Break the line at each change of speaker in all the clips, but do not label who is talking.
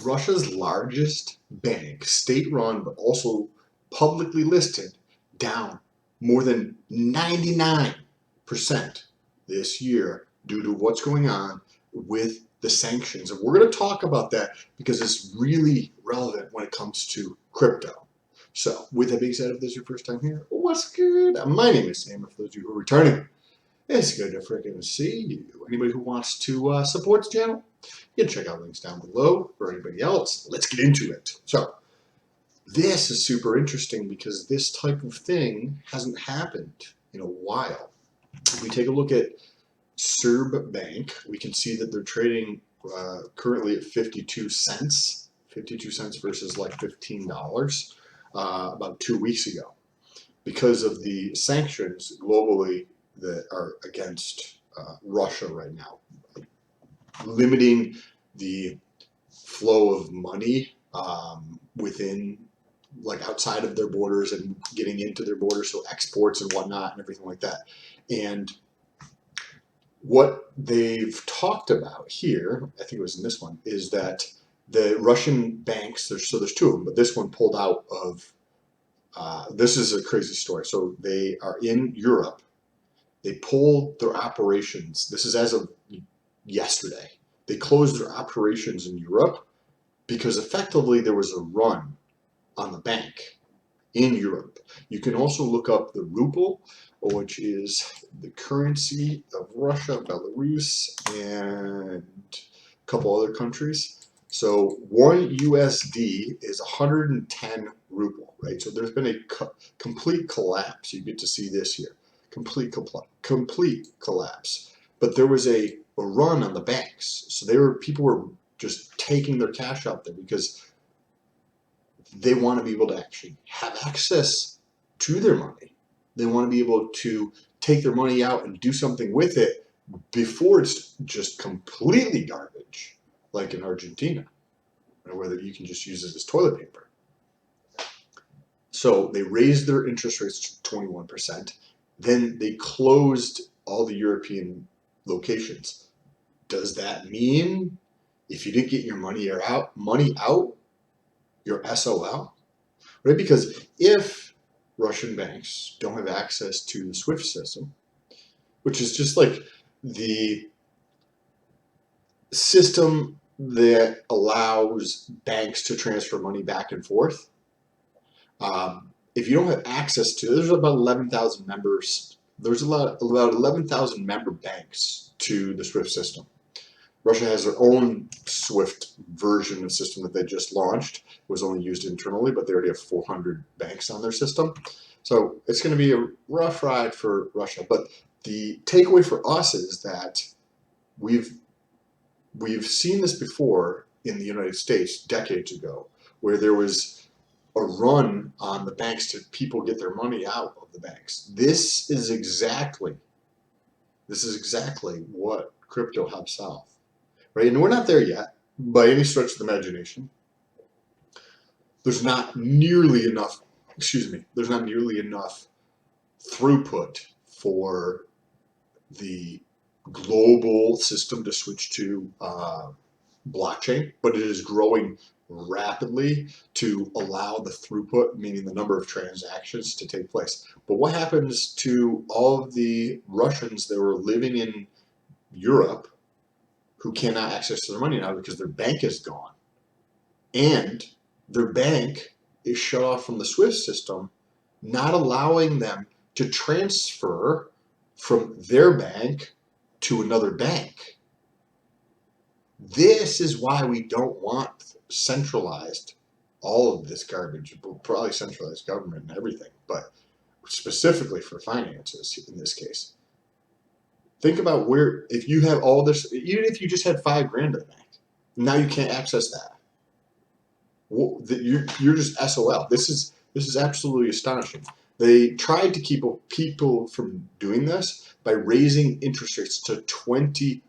Russia's largest bank, state-run but also publicly listed, down more than 99% this year due to what's going on with the sanctions. And we're going to talk about that because it's really relevant when it comes to crypto. So, with that being said, if this is your first time here, what's good? My name is Sam. For those of you who are returning, it's good to freaking see you. Anybody who wants to support the channel, you can check out links down below. For anybody else, let's get into it. So, this is super interesting because this type of thing hasn't happened in a while. If we take a look at Serb Bank, we can see that they're trading currently at 52 cents. 52 cents versus like $15 about 2 weeks ago, because of the sanctions globally that are against Russia right now, limiting the flow of money within, like outside of their borders and getting into their borders, so exports and whatnot and everything like that. And what they've talked about here, I think it was in this one, is that the Russian banks, there's two of them, but this one pulled out of, this is a crazy story. So they are in Europe. They pulled their operations. This is as of yesterday. They closed their operations in Europe because effectively there was a run on the bank in Europe. You can also look up the ruble, which is the currency of Russia, Belarus, and a couple other countries. So 1 USD is 110 ruble, right? So there's been a complete collapse. You get to see this here, complete collapse. But there was a run on the banks. So people were just taking their cash out there because they want to be able to actually have access to their money. They want to be able to take their money out and do something with it before it's just completely garbage, like in Argentina, where you can just use it as toilet paper. So they raised their interest rates to 21%. Then they closed all the European locations. Does that mean if you didn't get your money out, you're SOL? Right? Because if Russian banks don't have access to the SWIFT system, which is just like the system that allows banks to transfer money back and forth, if you don't have access to, there's about 11,000 members. There's about 11,000 member banks to the SWIFT system. Russia has their own SWIFT version of system that they just launched. It was only used internally, but they already have 400 banks on their system. So it's going to be a rough ride for Russia. But the takeaway for us is that we've seen this before in the United States decades ago, where there was a run on the banks to people get their money out of the banks. This is exactly what crypto helps solve. Right? And we're not there yet by any stretch of the imagination. There's not nearly enough, there's not nearly enough throughput for the global system to switch to blockchain, but it is growing rapidly to allow the throughput, meaning the number of transactions, to take place. But what happens to all of the Russians that were living in Europe who cannot access their money now because their bank is gone, and their bank is shut off from the SWIFT system, not allowing them to transfer from their bank to another bank? This is why we don't want centralized all of this garbage, probably centralized government and everything, but specifically for finances in this case. Think about where, if you have all this, even if you just had $5 grand in the bank, now you can't access that. Well, you're just SOL. This is absolutely astonishing. They tried to keep people from doing this by raising interest rates to 21%.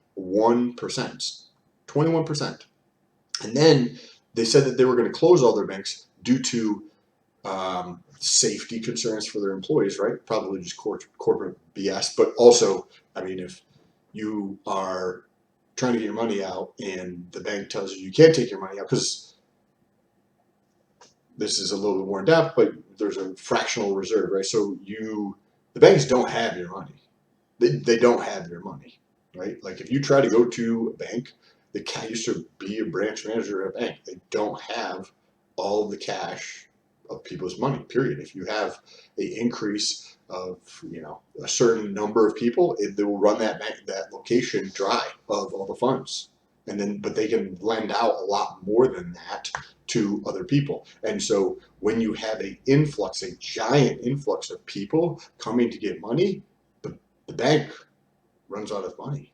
21%. And then they said that they were going to close all their banks due to safety concerns for their employees, right? Probably just corporate BS. But also, I mean, if you are trying to get your money out, and the bank tells you can't take your money out because this is a little bit more in depth, but there's a fractional reserve, right? So the banks don't have your money. They don't have your money, right? Like if you try to go to a bank, the used to be a branch manager at a bank. They don't have all of the cash of people's money, period. If you have an increase of, a certain number of people, they will run that location dry of all the funds. But they can lend out a lot more than that to other people. And so when you have a giant influx of people coming to get money, the bank runs out of money.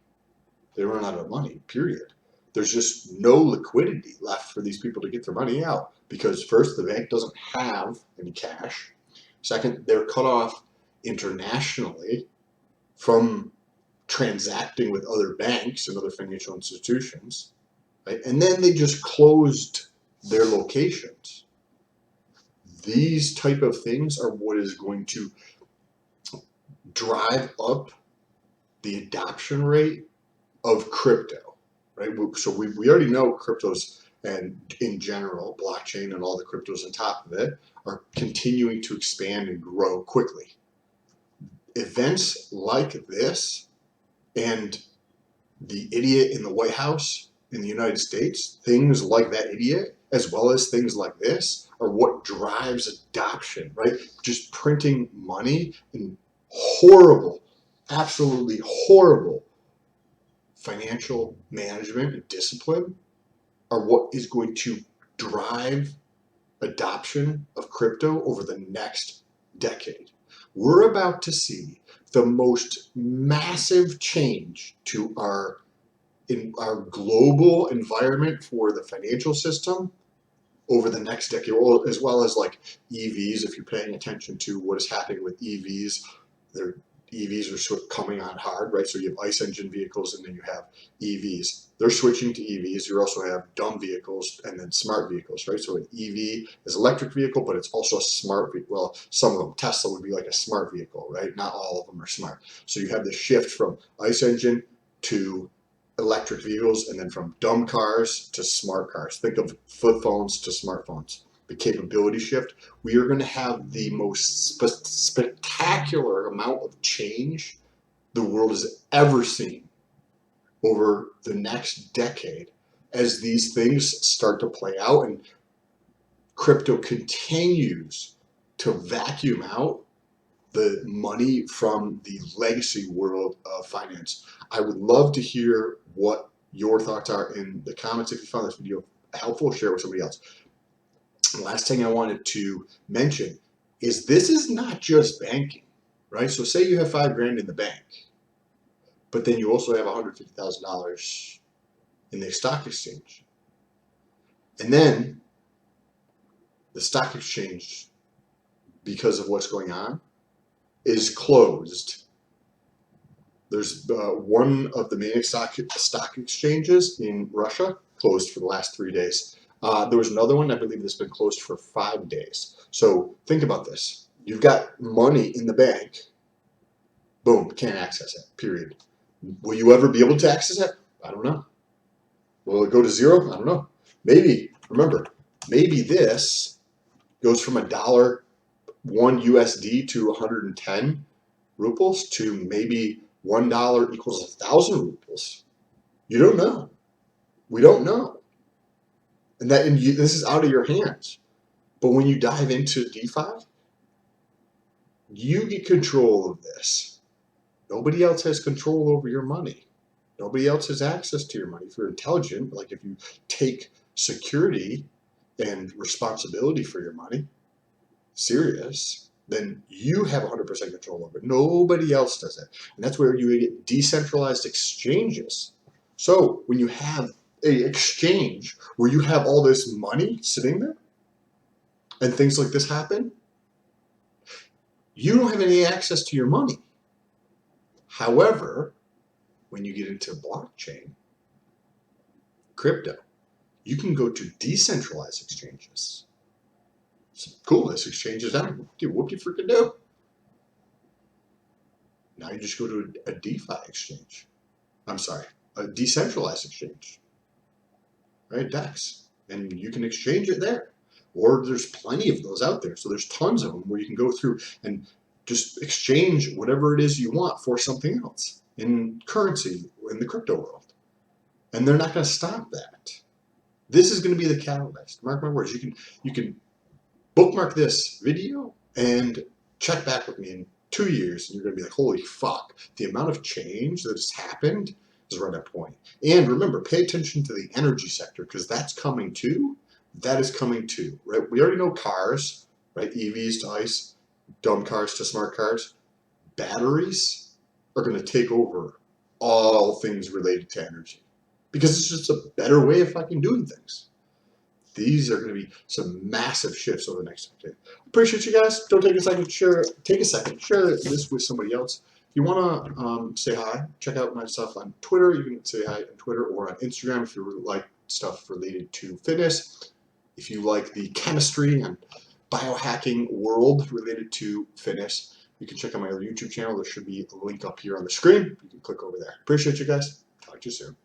They run out of money, period. There's just no liquidity left for these people to get their money out because, first, the bank doesn't have any cash. Second, they're cut off internationally from transacting with other banks and other financial institutions, right? And then they just closed their locations. These type of things are what is going to drive up the adoption rate of crypto, right? So we already know cryptos, and in general, blockchain and all the cryptos on top of it are continuing to expand and grow quickly. Events like this and the idiot in the White House in the United States, things like that idiot, as well as things like this, are what drives adoption, right? Just printing money and horrible, absolutely horrible financial management and discipline are what is going to drive adoption of crypto over the next decade. We're about to see the most massive change to in our global environment for the financial system over the next decade, as well as like EVs. If you're paying attention to what is happening with EVs, EVs are sort of coming on hard, right? So you have ICE engine vehicles and then you have EVs. They're switching to EVs. You also have dumb vehicles and then smart vehicles, right? So an EV is an electric vehicle, but it's also a smart vehicle. Well, some of them, Tesla would be like a smart vehicle, right? Not all of them are smart. So you have the shift from ICE engine to electric vehicles and then from dumb cars to smart cars. Think of flip phones to smartphones. The capability shift. We are going to have the most spectacular amount of change the world has ever seen over the next decade as these things start to play out and crypto continues to vacuum out the money from the legacy world of finance. I would love to hear what your thoughts are in the comments. If you found this video helpful, share with somebody else. The last thing I wanted to mention is this is not just banking, right? So say you have $5,000 in the bank, but then you also have $150,000 in the stock exchange. And then the stock exchange, because of what's going on, is closed. There's one of the main stock exchanges in Russia closed for the last 3 days. There was another one, I believe, that's been closed for 5 days. So think about this. You've got money in the bank. Boom, can't access it, period. Will you ever be able to access it? I don't know. Will it go to zero? I don't know. Maybe, remember, maybe this goes from $1 USD to 110 rubles to maybe $1 equals 1,000 rubles. You don't know. We don't know. And this is out of your hands. But when you dive into DeFi, you get control of this. Nobody else has control over your money. Nobody else has access to your money. If you're intelligent, like if you take security and responsibility for your money serious, then you have 100% control over it. Nobody else does it. And that's where you get decentralized exchanges. So when you have an exchange where you have all this money sitting there and things like this happen, you don't have any access to your money. However, when you get into blockchain, crypto, you can go to decentralized exchanges. So, cool, this exchange is down. Dude, what do you freaking do? Now you just go to a DeFi exchange. I'm sorry, a decentralized exchange, right? DEX, and you can exchange it there. Or there's plenty of those out there. So there's tons of them where you can go through and just exchange whatever it is you want for something else in currency in the crypto world. And they're not going to stop that. This is going to be the catalyst. Mark my words. You can bookmark this video and check back with me in 2 years, and you're going to be like, holy fuck, the amount of change that has happened is right at point. And remember, pay attention to the energy sector, because that's coming too. That is coming too, right? We already know cars, right? EVs to ICE, dumb cars to smart cars. Batteries are going to take over all things related to energy, because it's just a better way of fucking doing things. These are going to be some massive shifts over the next decade. Appreciate you guys. Don't take a second to share. Take a second, share this with somebody else. If you want to say hi, check out my stuff on Twitter. You can say hi on Twitter or on Instagram if you like stuff related to fitness. If you like the chemistry and biohacking world related to fitness, you can check out my YouTube channel. There should be a link up here on the screen. You can click over there. Appreciate you guys. Talk to you soon.